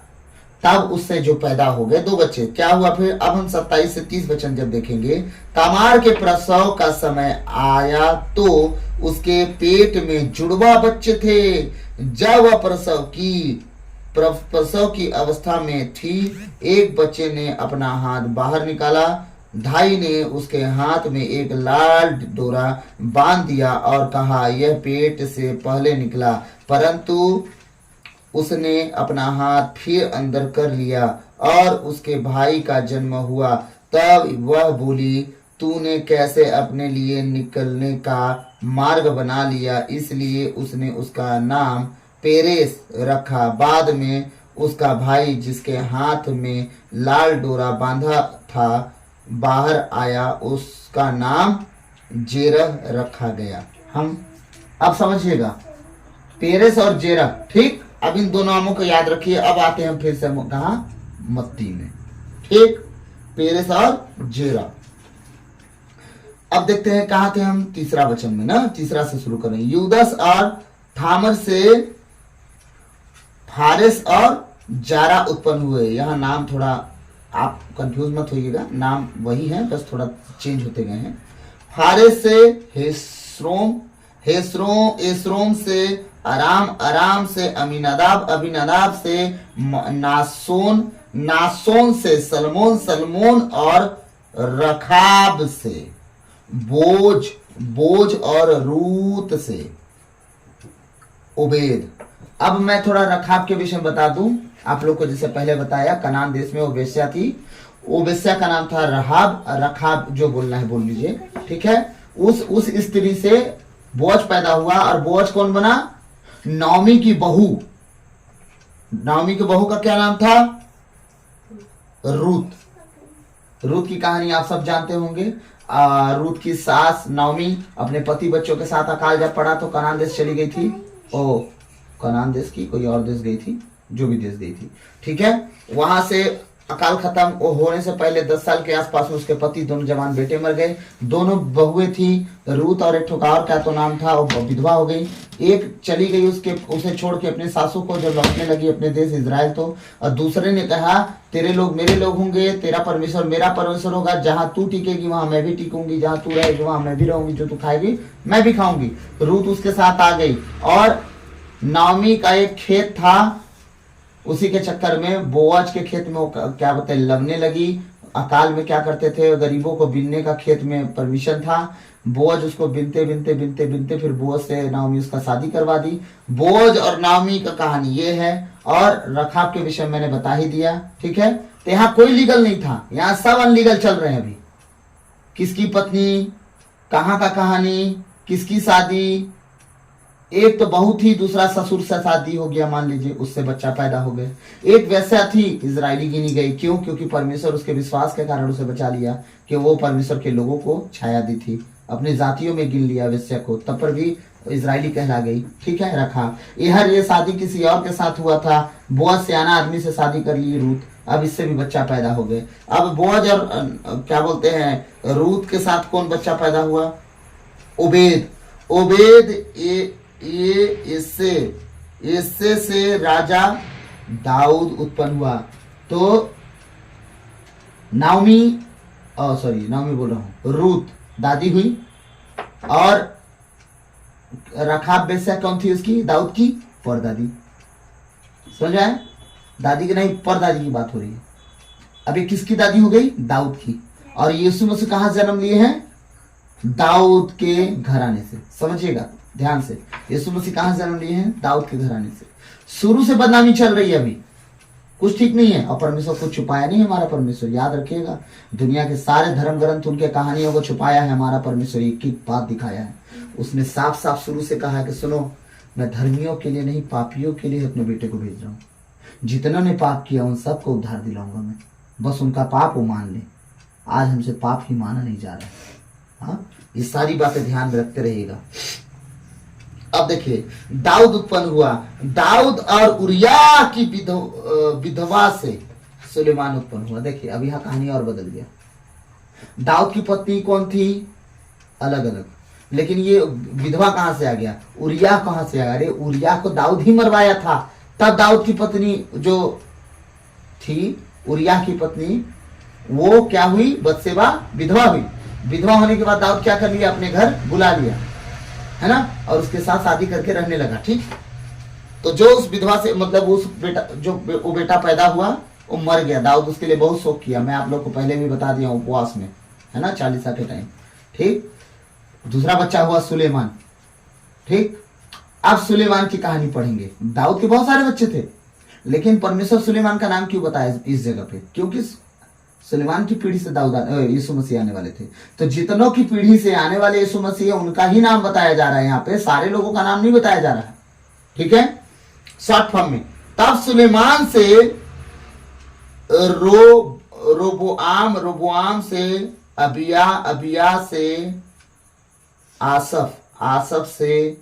तब उससे जो पैदा हो गए 2 बच्चे। क्या हुआ फिर, अब हम 27 से 30 वचन जब देखेंगे, तामार के प्रसव का समय आया तो उसके पेट में जुड़वा बच्चे थे। जब वह प्रसव की अवस्था में थी, एक बच्चे ने अपना हाथ बाहर निकाला। धाई ने उसके हाथ में एक लाल डोरा बांध दिया और कहा, यह पेट से पहले निकला, परंतु उसने अपना हाथ फिर अंदर कर लिया और उसके भाई का जन्म हुआ। तब वह बोली, तूने कैसे अपने लिए निकलने का मार्ग बना लिया। इसलिए उसने उसका नाम पेरेस रखा। बाद में उसका भाई जिसके हाथ में लाल डोरा बांधा था बाहर आया, उसका नाम जेरह रखा गया। हम अब समझिएगा, पेरेस और जेरह, ठीक। अब इन दो नामों को याद रखिए। अब आते हैं फिर से कहा, मत्ती में, ठीक, पेरेस और जेरह। अब देखते हैं कहा थे हम, तीसरा वचन में ना, तीसरा से शुरू करें। यूदस और थामर से फारेस और जारा उत्पन्न हुए। यहाँ नाम थोड़ा आप कंफ्यूज मत होइएगा, नाम वही है, बस थोड़ा चेंज होते गए हैं। फारेस से हेस्रोम, एस्रोम से अराम, अराम से अमीनादाब, अमीनादाब से नासोन, नासोन से सलमोन, सलमोन और रखाब से बोज, बोज और रूत से उबेद। अब मैं थोड़ा रखाब के विषय में बता दूं आप लोग को। जैसे पहले बताया, कनान देश में वो वेश्या थी, वो वेश्या का नाम था रहाब। रखाब जो बोलना है बोल लीजिए, ठीक है। उस स्त्री से बोझ पैदा हुआ, और बोझ कौन बना, नौमी की बहू। नौमी की बहू का क्या नाम था, रूत। रूत की कहानी आप सब जानते होंगे। रूत की सास नौमी अपने पति बच्चों के साथ अकाल जब पड़ा तो कनान देश चली गई थी। ओ, कनान देश की कोई और देश गई थी, जो भी देश गई थी, ठीक है। वहां से अकाल खत्म होने से पहले 10 साल के आसपास में उसके पति, दोनों जवान बेटे मर गए। दोनों बहुएं थी, रूत और एक ठुकार का तो नाम था, वो विधवा हो गई। एक चली गई उसे छोड़ के अपने सासू को, जब लौटने लगी अपने देश इजराइल तो, और दूसरे ने कहा, तेरे लोग मेरे लोग होंगे, तेरा परमेश्वर मेरा परमेश्वर होगा, जहां तू टिकेगी वहां मैं भी टिकूंगी, जहां तू रहेगी वहां मैं भी रहूंगी, जो तू खाएगी मैं भी खाऊंगी। रूत उसके साथ आ गई, और नामी का एक खेत था, उसी के चक्कर में बोआज के खेत में वो क्या बोलते लगने लगी। अकाल में क्या करते थे, गरीबों को बीनने का खेत में परमिशन था। बोआज उसको बिनते बिनते बिनते बिनते फिर बोआज से नाओमी उसका शादी करवा दी। बोआज और नाओमी का कहानी ये है, और रखाब के विषय मैंने बता ही दिया, ठीक है। तो यहाँ कोई लीगल नहीं था, यहाँ सब अनलीगल चल रहे हैं अभी। किसकी पत्नी, कहाँ का कहानी, किसकी शादी, एक तो बहू थी, दूसरा ससुर से शादी हो गया, मान लीजिए उससे बच्चा पैदा हो गया। एक वैसा थी, इजरायली गिनी गई, क्यों, क्योंकि परमेश्वर उसके विश्वास के कारण उसे बचा लिया, कि वो परमेश्वर के लोगों को छाया दी थी, अपने जातियों में गिन लिया वैश्या को, तब पर भी इजरायली कहला गई, ठीक है। रखा ये शादी किसी और के साथ हुआ था, बोअज सियाना आदमी से शादी कर ली रूत, अब इससे भी बच्चा पैदा हो गए। अब बोअज और क्या बोलते हैं रूत के साथ कौन बच्चा पैदा हुआ, उबेद। उबेद ये इससे से राजा दाऊद उत्पन्न हुआ। तो नाओमी बोल रहा हूं, रूत दादी हुई, और रखाब बेस्या कौन थी उसकी, दाऊद की परदादी। समझ आए, दादी की नहीं परदादी की बात हो रही है। अभी किसकी दादी हो गई, दाऊद की। और यीशु मसीह कहां जन्म लिए हैं? दाऊद के घराने से। समझिएगा ध्यान से, यीशु मसीह कहां जन्म लिए हैं? दाऊद के घराने से। शुरू से बदनामी चल रही है, अभी कुछ ठीक नहीं है, और परमेश्वर कुछ छुपाया नहीं हमारा परमेश्वर। याद रखिएगा, दुनिया के सारे धर्म ग्रंथ उनके कहानियों को छुपाया है, हमारा परमेश्वर एक एक बात दिखाया है। उसने साफ साफ शुरू से कहा है कि सुनो, मैं धर्मियों के लिए नहीं पापियों के लिए अपने बेटे को भेज रहा हूँ। जितना ने पाप किया उन सबको उद्धार दिलाऊंगा मैं, बस उनका पाप वो मान ले। आज हमसे पाप ही माना नहीं जा रहा है। हाँ, ये सारी बातें ध्यान में रखते रहिएगा। अब देखिए, दाऊद उत्पन्न हुआ। दाऊद और उरिया की विधवा से सुलेमान उत्पन्न हुआ। देखिए अब यहां कहानी और बदल गया। दाऊद की पत्नी कौन थी? अलग अलग, लेकिन ये विधवा कहां से आ गया? उरिया कहां से आ गया? अरे उरिया को दाऊद ही मरवाया था, तब दाऊद की पत्नी जो थी, उरिया की पत्नी, वो क्या हुई? बत्सेबा विधवा हुई। विधवा होने के बाद दाऊद क्या कर लिया? अपने घर बुला लिया, है ना, और उसके साथ शादी करके रहने लगा। ठीक, तो जो उस विधवा से मतलब उस बेटा जो वो बेटा पैदा हुआ वो मर गया। दाऊद उसके लिए बहुत शोक किया, मैं आप लोग को पहले भी बता दिया उपवास में, है ना, 40 के टाइम। ठीक, दूसरा बच्चा हुआ सुलेमान। ठीक, अब सुलेमान की कहानी पढ़ेंगे। दाऊद के बहुत सारे बच्चे थे, लेकिन परमेश्वर सुलेमान का नाम क्यों बताया इस जगह पे? क्योंकि सुलेमान की पीढ़ी से दाऊद यीशु मसीह आने वाले थे। तो जितनों की पीढ़ी से आने वाले यीशु मसीह, उनका ही नाम बताया जा रहा है यहाँ पे, सारे लोगों का नाम नहीं बताया जा रहा है। ठीक है, शॉर्ट फॉर्म में। तब सुलेमान से रोबोआम से अबिया, अबिया से आसफ, आसफ से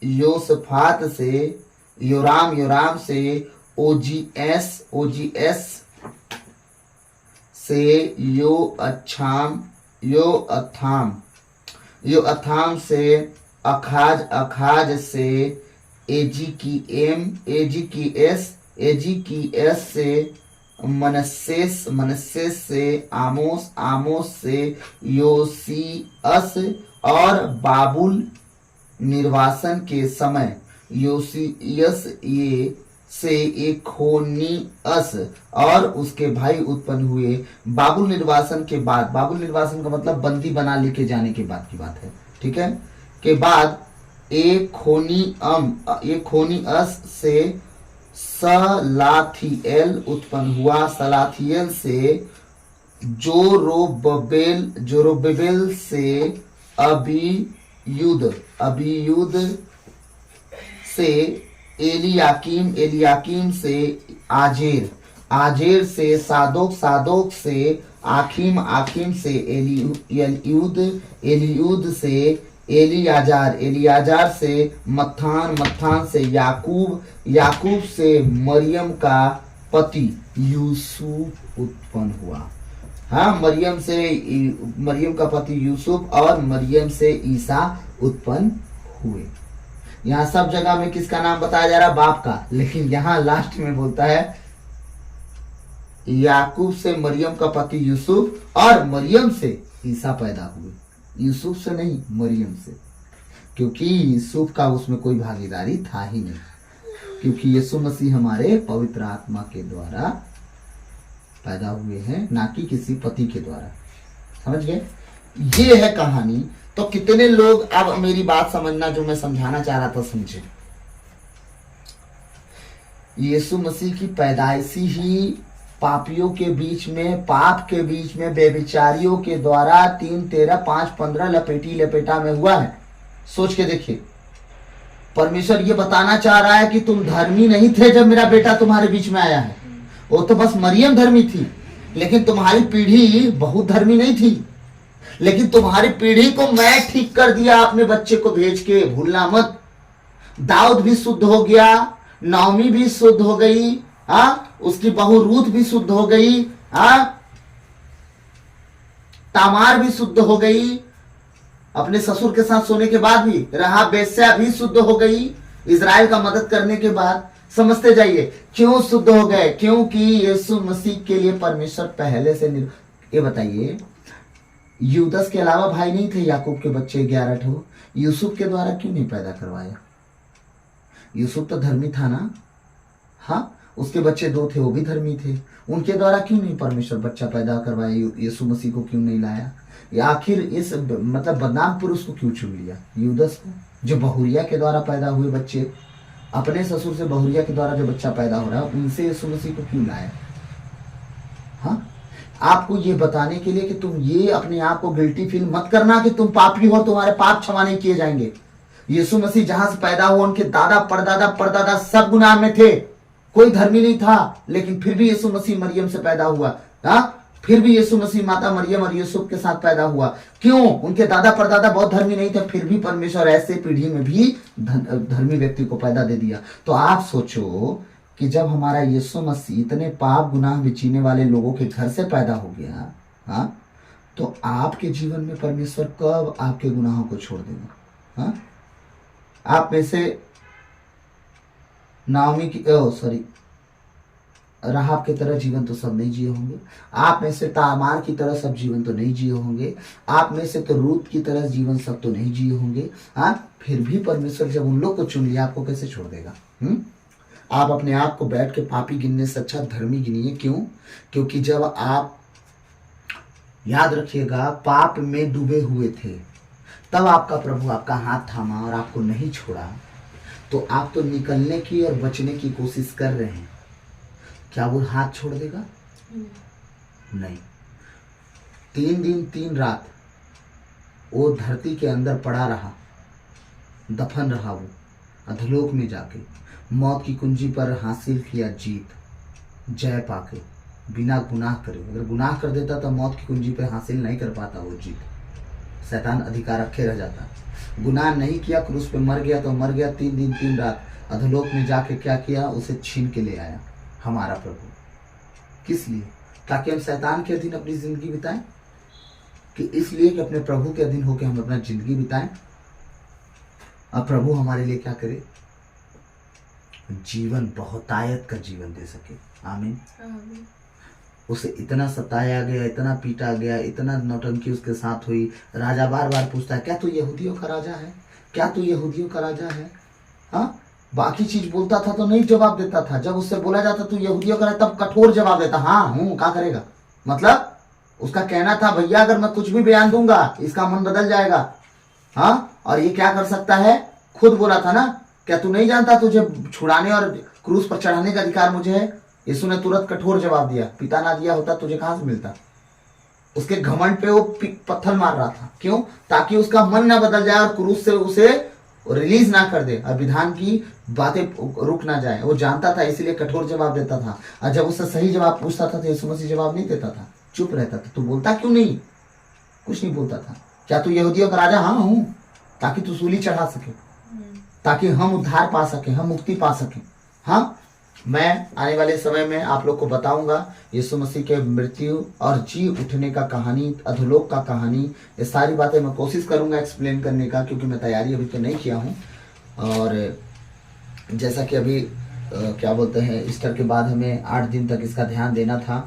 योसफात से योराम, योराम से ओजीएस, ओजीएस से योअथाम, योअथाम से अखाज, अखाज से एजीकीएस, एजीकीएस से मनस्सेस, मनस्सेस से आमोस, आमोस से योसियस, और बाबुल निर्वासन के समय योसियस ये से एक खोनियस और उसके भाई उत्पन्न हुए। बाबुल निर्वासन के बाद, बाबुल निर्वासन का मतलब बंदी बना लेके जाने के बाद की बात है। ठीक है, के बाद एक खोनियस से सलाथिएल उत्पन्न हुआ। सलाथिएल से जोरोबेबेल से अबीयूद, अबीयूद से एलियाकीम, एलियाकीम से आजेर, आजेर से सादोक, सादोक से आखीम, आखीम से एलियूद, एलियूद से एलियाजार, एलियाजार से मत्थान, मत्थान से याकूब, याकूब से मरियम का पति यूसुफ उत्पन्न हुआ। हाँ, मरियम से, मरियम का पति यूसुफ और मरियम से ईसा उत्पन्न हुए। यहाँ सब जगह में किसका नाम बताया जा रहा? बाप का, लेकिन यहाँ लास्ट में बोलता है याकूब से मरियम का पति यूसुफ और मरियम से ईसा पैदा हुए। यूसुफ से नहीं, मरियम से, क्योंकि यूसुफ का उसमें कोई भागीदारी था ही नहीं, क्योंकि यीशु मसीह हमारे पवित्र आत्मा के द्वारा पैदा हुए हैं, ना कि किसी पति के द्वारा। समझ गए? ये है कहानी। तो कितने लोग अब मेरी बात समझना, जो मैं समझाना चाह रहा था, समझे? यीशु मसीह की पैदाइशी ही पापियों के बीच में, पाप के बीच में, बेविचारियों के द्वारा 3, 13, 5, 15 लपेटा में हुआ है। सोच के देखिए, परमेश्वर ये बताना चाह रहा है कि तुम धर्मी नहीं थे जब मेरा बेटा तुम्हारे बीच में आया है। वो तो बस मरियम धर्मी थी, लेकिन तुम्हारी पीढ़ी बहुत धर्मी नहीं थी। लेकिन तुम्हारी पीढ़ी को मैं ठीक कर दिया अपने बच्चे को भेज के, भूलना मत। दाऊद भी शुद्ध हो गया, नौमी भी शुद्ध हो गई, उसकी बहू रूत भी शुद्ध हो गई, तामार भी शुद्ध हो गई, अपने ससुर के साथ सोने के बाद भी राहाब वेश्या भी शुद्ध हो गई, इजराइल का मदद करने के बाद। समझते जाइए क्यों शुद्ध हो गए? क्योंकि यीशु मसीह के लिए परमेश्वर पहले से ये बताइए, यूदस के अलावा भाई नहीं थे याकूब के बच्चे 11 ठो? यूसुफ के द्वारा क्यों नहीं पैदा करवाया? यूसुफ तो धर्मी था ना। हाँ, उसके बच्चे 2 थे, वो भी धर्मी थे। उनके द्वारा क्यों नहीं परमेश्वर बच्चा पैदा करवाया? यीशु मसीह को क्यों नहीं लाया? या आखिर इस मतलब बदनाम पुरुष को क्यों चुन लिया, यूदस को, जो बहुरिया के द्वारा पैदा हुए बच्चे, अपने ससुर से बहुरिया के द्वारा जो बच्चा पैदा हो रहा है, उनसे यीशु मसीह को क्यों लाया? हाँ, आपको ये बताने के लिए कि तुम ये अपने आप को गिल्टी फील मत करना कि तुम पापी हो, तुम्हारे पाप क्षमा नहीं किए जाएंगे। यीशु मसीह जहां से पैदा हुआ, उनके दादा परदादा सब गुनाह में थे, कोई धर्मी नहीं था, लेकिन फिर भी यीशु मसीह मरियम से पैदा हुआ। हाँ, फिर भी यीशु मसीह माता मरियम और यूसुफ के साथ पैदा हुआ। क्यों? उनके दादा परदादा बहुत धर्मी नहीं थे, फिर भी परमेश्वर ऐसे पीढ़ी में भी धर्मी व्यक्ति को पैदा दे दिया। तो आप सोचो कि जब हमारा यीशु मसीह इतने पाप गुनाह में जीने वाले लोगों के घर से पैदा हो गया, हाँ, तो आपके जीवन में परमेश्वर कब आपके गुनाहों को छोड़ देगा? हाँ, आप में से नाओमी की राहाब की तरह जीवन तो सब नहीं जिए होंगे, आप में से तामार की तरह सब जीवन तो नहीं जिए होंगे, आप में से तो रूत की तरह जीवन सब तो नहीं जिए होंगे। हाँ, फिर भी परमेश्वर जब उन लोग को चुन लिया, आपको कैसे छोड़ देगा? आप अपने आप को बैठ के पापी गिनने से अच्छा धर्मी गिनिए। क्यों? क्योंकि जब आप, याद रखिएगा, पाप में डूबे हुए थे, तब आपका प्रभु आपका हाथ थामा और आपको नहीं छोड़ा, तो आप तो निकलने की और बचने की कोशिश कर रहे हैं। क्या वो हाथ छोड़ देगा? नहीं। 3 दिन 3 रात वो धरती के अंदर पड़ा रहा, दफन रहा, वो अधोलोक में जाके मौत की कुंजी पर हासिल किया जीत, जय पाके, बिना गुनाह करे। अगर गुनाह कर देता तो मौत की कुंजी पर हासिल नहीं कर पाता वो जीत, शैतान अधिकार रखे रह जाता। गुनाह नहीं किया, क्रूस पे मर गया तो मर गया। 3 दिन 3 रात अधोलोक में जाके क्या किया? उसे छीन के ले आया हमारा प्रभु। किस लिए? ताकि हम शैतान के अधीन अपनी जिंदगी बिताएं, कि इसलिए कि अपने प्रभु के अधीन होकर हम अपना जिंदगी बिताएं। अब प्रभु हमारे लिए क्या करे? जीवन, बहुतायत का जीवन दे सके। आमीन। उसे इतना सताया गया, इतना पीटा गया, इतना नौटंकी उसके साथ हुई। राजा बार बार पूछता है, क्या तू यहूदियों का राजा है? क्या तू यहूदियों का राजा है? हाँ, बाकी चीज बोलता था तो नहीं जवाब देता था। जब उससे बोला जाता तू यहूदियों का राजा, तब कठोर जवाब देता, हाँ हूँ, क्या करेगा। मतलब उसका कहना था, भैया अगर मैं कुछ भी बयान दूंगा इसका मन बदल जाएगा। हाँ, और ये क्या कर सकता है? खुद बोला था ना, क्या तू नहीं जानता तुझे छुड़ाने और क्रूस पर चढ़ाने का अधिकार मुझे है? यीशु ने तुरंत कठोर जवाब दिया, पिता ना दिया होता तुझे कहां से मिलता। उसके घमंड पे वो पत्थर मार रहा था। क्यों? ताकि उसका मन ना बदल जाए और क्रूस से उसे रिलीज ना कर दे और विधान की बातें रुक ना जाए। वो जानता था, इसीलिए कठोर जवाब देता था। और जब उससे सही जवाब पूछता था तो यीशु मसीह जवाब नहीं देता था, चुप रहता था। तू बोलता क्यों नहीं? कुछ नहीं बोलता था। क्या तू यहूदियों का राजा? हाँ हूं, ताकि तू सूली चढ़ा सके, ताकि हम उद्धार पा सके, हम मुक्ति पा सके। हाँ, मैं आने वाले समय में आप लोग को बताऊंगा यीशु मसीह के मृत्यु और जी उठने का कहानी, अधोलोक का कहानी, ये सारी बातें मैं कोशिश करूंगा एक्सप्लेन करने का, क्योंकि मैं तैयारी अभी तो नहीं किया हूं। और जैसा कि अभी क्या बोलते हैं, ईस्टर के बाद हमें 8 दिन तक इसका ध्यान देना था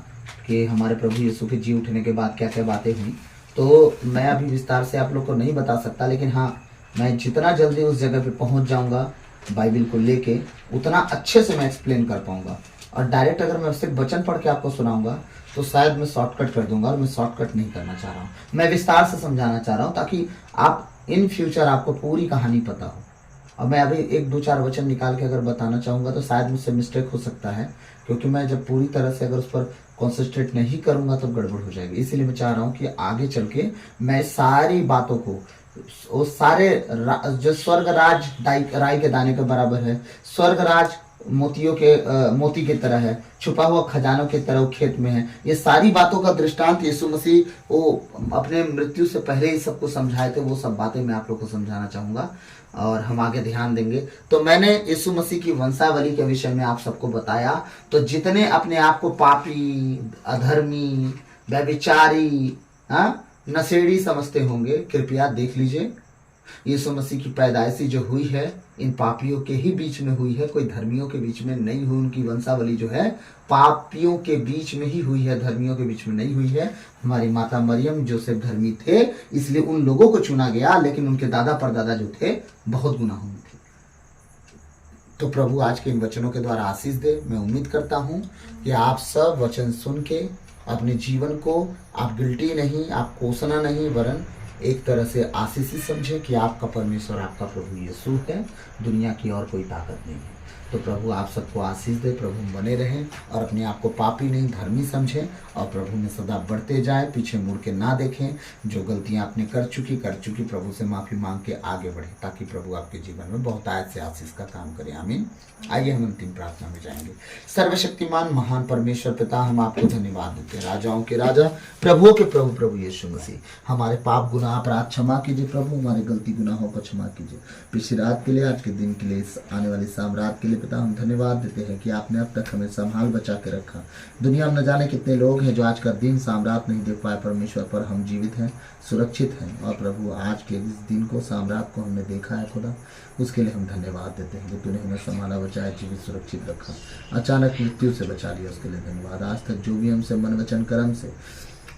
कि हमारे प्रभु यीशु के जी उठने के बाद क्या क्या बातें हुई। तो मैं अभी विस्तार से आप लोग को नहीं बता सकता, लेकिन हाँ, मैं जितना जल्दी उस जगह पे पहुंच जाऊंगा बाइबल को लेके, उतना अच्छे से मैं एक्सप्लेन कर पाऊंगा। और डायरेक्ट अगर मैं सिर्फ वचन पढ़ के आपको सुनाऊंगा तो शायद मैं शॉर्टकट कर दूंगा, और मैं शॉर्टकट नहीं करना चाह रहा हूँ। मैं विस्तार से समझाना चाह रहा हूँ ताकि आप इन फ्यूचर आपको पूरी कहानी पता हो। और मैं अभी 1-2-4 वचन निकाल के अगर बताना चाहूँगा तो शायद मुझसे मिस्टेक हो सकता है, क्योंकि मैं जब पूरी तरह से अगर उस पर कॉन्सेंट्रेट नहीं करूँगा तो गड़बड़ हो जाएगी। इसीलिए मैं चाह रहा हूँ कि आगे चल के मैं सारी बातों को, वो सारे जो स्वर्ग राज राई के दाने के बराबर है, स्वर्ग राज मोतियों के मोती की तरह है, छुपा हुआ खजानों की तरह खेत में है, ये सारी बातों का दृष्टांत यीशु मसीह वो अपने मृत्यु से पहले ही सबको समझाए थे। वो सब बातें मैं आप लोग को समझाना चाहूंगा और हम आगे ध्यान देंगे। तो मैंने यीशु मसीह की वंशावली के विषय में आप सबको बताया। तो जितने अपने आप को पापी, अधर्मी, व्यभिचारी, नशेड़ी समझते होंगे, कृपया देख लीजिए, यीशु मसीह की पैदाइशी जो हुई है इन पापियों के ही बीच में हुई है, कोई धर्मियों के बीच में नहीं हुई। उनकी वंशावली जो है पापियों के बीच में ही हुई है, धर्मियों के बीच में नहीं हुई है। हमारी माता मरियम जो सिर्फ धर्मी थे इसलिए उन लोगों को चुना गया, लेकिन उनके दादा परदादा जो थे बहुत गुनाहों में थे। तो प्रभु आज के इन वचनों के द्वारा आशीष दे। मैं उम्मीद करता हूँ कि आप सब वचन सुन के अपने जीवन को आप गिल्टी नहीं, आप कोसना नहीं, वरन एक तरह से आशीष ही समझे कि आपका परमेश्वर, आपका प्रभु यीशु है, दुनिया की और कोई ताकत नहीं है। तो प्रभु आप सबको आशीष दे। प्रभु बने रहें और अपने आप को पापी नहीं धर्मी समझें और प्रभु में सदा बढ़ते जाएं, पीछे मुड़ के ना देखें। जो गलतियां आपने कर चुकी प्रभु से माफ़ी मांग के आगे बढ़ें, ताकि प्रभु आपके जीवन में बहुत आयत से आशीष का काम करें। आमीन। आइए हम अंतिम प्रार्थना में जाएंगे। सर्वशक्तिमान महान परमेश्वर पिता, हम आपको धन्यवाद देते हैं। राजाओं के राजा, प्रभुओं के प्रभु, प्रभु यीशु मसीह, हमारे पाप गुनाह अपराध क्षमा कीजिए प्रभु, हमारे गलती गुनाहों को क्षमा कीजिए। पिछली रात के लिए, आज के दिन के लिए, इस आने वाली शाम रात के लिए पिता हम धन्यवाद देते हैं कि आपने अब तक हमें संभाल बचा के रखा। दुनिया में न जाने कितने लोग हैं जो आज का दिन शाम रात नहीं देख पाए परमेश्वर, पर हम जीवित हैं, सुरक्षित हैं। और प्रभु आज के इस दिन को, शाम रात को हमने देखा है खुदा, उसके लिए हम धन्यवाद देते हैं कि तूने हमें संभाला, बचाया, जीवित सुरक्षित रखा, अचानक मृत्यु से बचा लिया, उसके लिए धन्यवाद। आज तक जो भी हमसे मन वचन कर्म से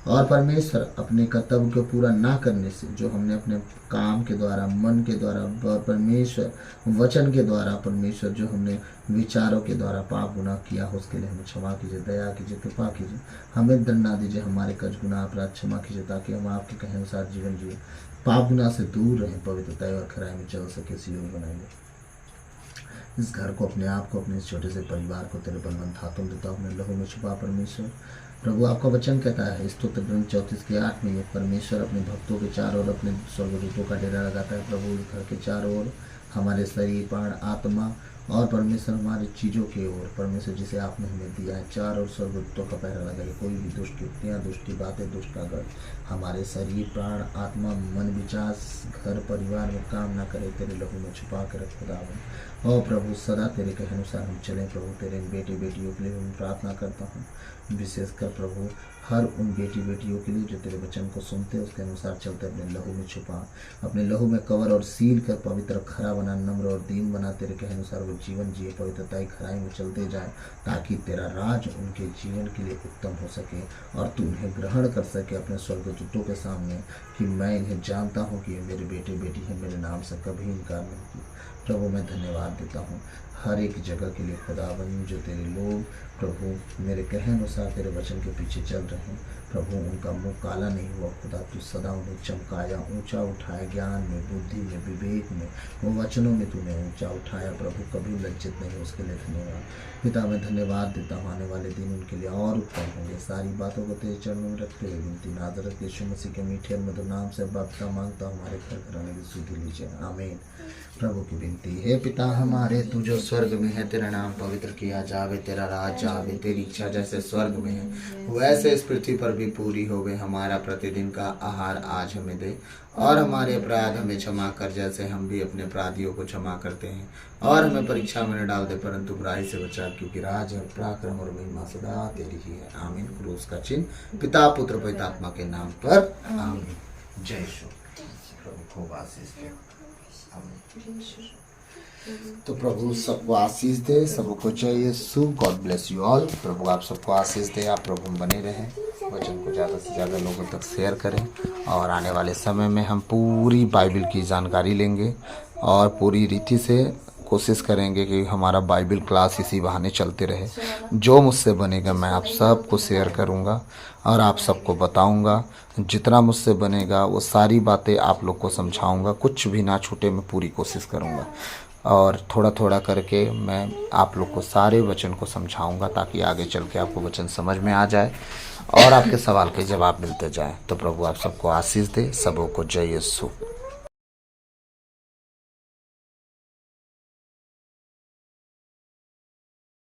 और परमेश्वर अपने कर्तव्य को पूरा ना करने से, जो हमने अपने काम के द्वारा, मन के द्वारा और परमेश्वर वचन के द्वारा, परमेश्वर जो हमने विचारों के द्वारा पाप गुनाह किया हो, उसके लिए हमें क्षमा कीजिए, दया कीजिए, कृपा कीजिए, हमें दंड ना दीजिए, हमारे कच गुनाह अपराध क्षमा कीजिए, ताकि हम आपके कहे अनुसार जीवन जिए, पाप गुनाह से दूर रहें, पवित्रता और खराई में चल सके। सीढ़ी बनाइए इस घर को, अपने आप को, अपने इस छोटे से परिवार को तेरे बलवंत हाथों देता हूँ, अपने लहू में छुपा परमेश्वर। प्रभु आपका वचन कहता है स्तोत्र ग्रंथ 34:8 में, ये परमेश्वर अपने भक्तों के चारों ओर अपने स्वर्गदूतों का डेरा लगाता है। प्रभु इस घर के चारों ओर हमारे शरीर, प्राण, आत्मा और परमेश्वर हमारी चीज़ों के ओर, परमेश्वर जिसे आपने हमें दिया है, चारों ओर स्वर्गदूतों का पहरा लगाइए। कोई भी दुष्ट युक्तियाँ, दुष्टी बातें, दुष्ट का गढ़ हमारे शरीर, प्राण, आत्मा, मन, विचार, घर परिवार में काम ना करे, तेरे लहू में छुपा कर रख खुदावन। और प्रभु सदा तेरे कहे अनुसार हम चलें। प्रभु तेरे बेटी बेटियों के लिए मैं प्रार्थना करता हूँ, विशेषकर प्रभु हर उन बेटी बेटियों के लिए जो तेरे वचन को सुनते, उसके अनुसार चलते, अपने लहू में छुपा, अपने लहू में कवर और सील कर पवित्र खरा बना, नम्र और दीन बना, तेरे कहे अनुसार वो जीवन जिए, पवित्रताई खराई में चलते जाए, ताकि तेरा राज उनके जीवन के लिए उत्तम हो सके और तू उन्हें ग्रहण कर सके अपने स्वर्गदूतों के सामने, कि मैं इन्हें जानता हूँ कि ये मेरे बेटे बेटी हैं, मेरे नाम से कभी इनकार नहीं किया। प्रभु मैं धन्यवाद देता हूँ हर एक जगह के लिए खुदावन, जो तेरे लोग प्रभु मेरे कहे अनुसार तेरे वचन के पीछे चल रहे हैं। प्रभु उनका मुंह काला नहीं हुआ खुदा, तू सदा उन्हें चमकाया, ऊंचा उठाया, ज्ञान में, बुद्धि में, विवेक में, वो वचनों में तूने ऊंचा उठाया। प्रभु कभी लज्जित नहीं, उसके लिए धन्यवाद पिता। मैं धन्यवाद देता हूँ, आने वाले दिन उनके लिए और उत्तम होंगे। सारी बातों को तेरे चरणों में रखते हुए विनती नाज़रत यीशु मसीह के मीठे और मधुर नाम से बापता मांगता हूँ, हमारे घर घराने की सुधि लीजिए, आमीन। प्रभु की विनती है, पिता हमारे तू जो स्वर्ग में है, तेरा नाम पवित्र किया जावे, तेरा राज आवे, तेरी इच्छा जैसे स्वर्ग में है वैसे इस पृथ्वी पर भी पूरी होवे। हमारा प्रतिदिन का आहार आज हमें दे, और हमारे अपराध हमें क्षमा कर, जैसे हम भी अपने अपराधियों को क्षमा करते हैं, और हमें परीक्षा में न डाल दे, परंतु बुराई से बचा, क्योंकि राज और पराक्रम और महिमा सदा तेरी ही है, आमीन। क्रूस का चिन्ह पिता पुत्र पवित्र आत्मा के नाम पर, आमीन। जय यीशु। प्रभु खूब आशीष दे। तो प्रभु सबको आशीष दे, सबको जय यीशु। God bless you all. प्रभु आप सबको आशीष दे, आप प्रभु बने रहें, वचन को ज़्यादा से ज़्यादा लोगों तक शेयर करें, और आने वाले समय में हम पूरी बाइबल की जानकारी लेंगे और पूरी रीति से कोशिश करेंगे कि हमारा बाइबल क्लास इसी बहाने चलते रहे। जो मुझसे बनेगा मैं आप सबको शेयर करूंगा और आप सबको बताऊंगा। जितना मुझसे बनेगा वो सारी बातें आप लोग को समझाऊंगा, कुछ भी ना छूटे, मैं पूरी कोशिश करूंगा। और थोड़ा थोड़ा करके मैं आप लोग को सारे वचन को समझाऊंगा, ताकि आगे चल के आपको वचन समझ में आ जाए और आपके सवाल के जवाब मिलते जाए। तो प्रभु आप सबको आशीष दे। सबों को जय यीशु।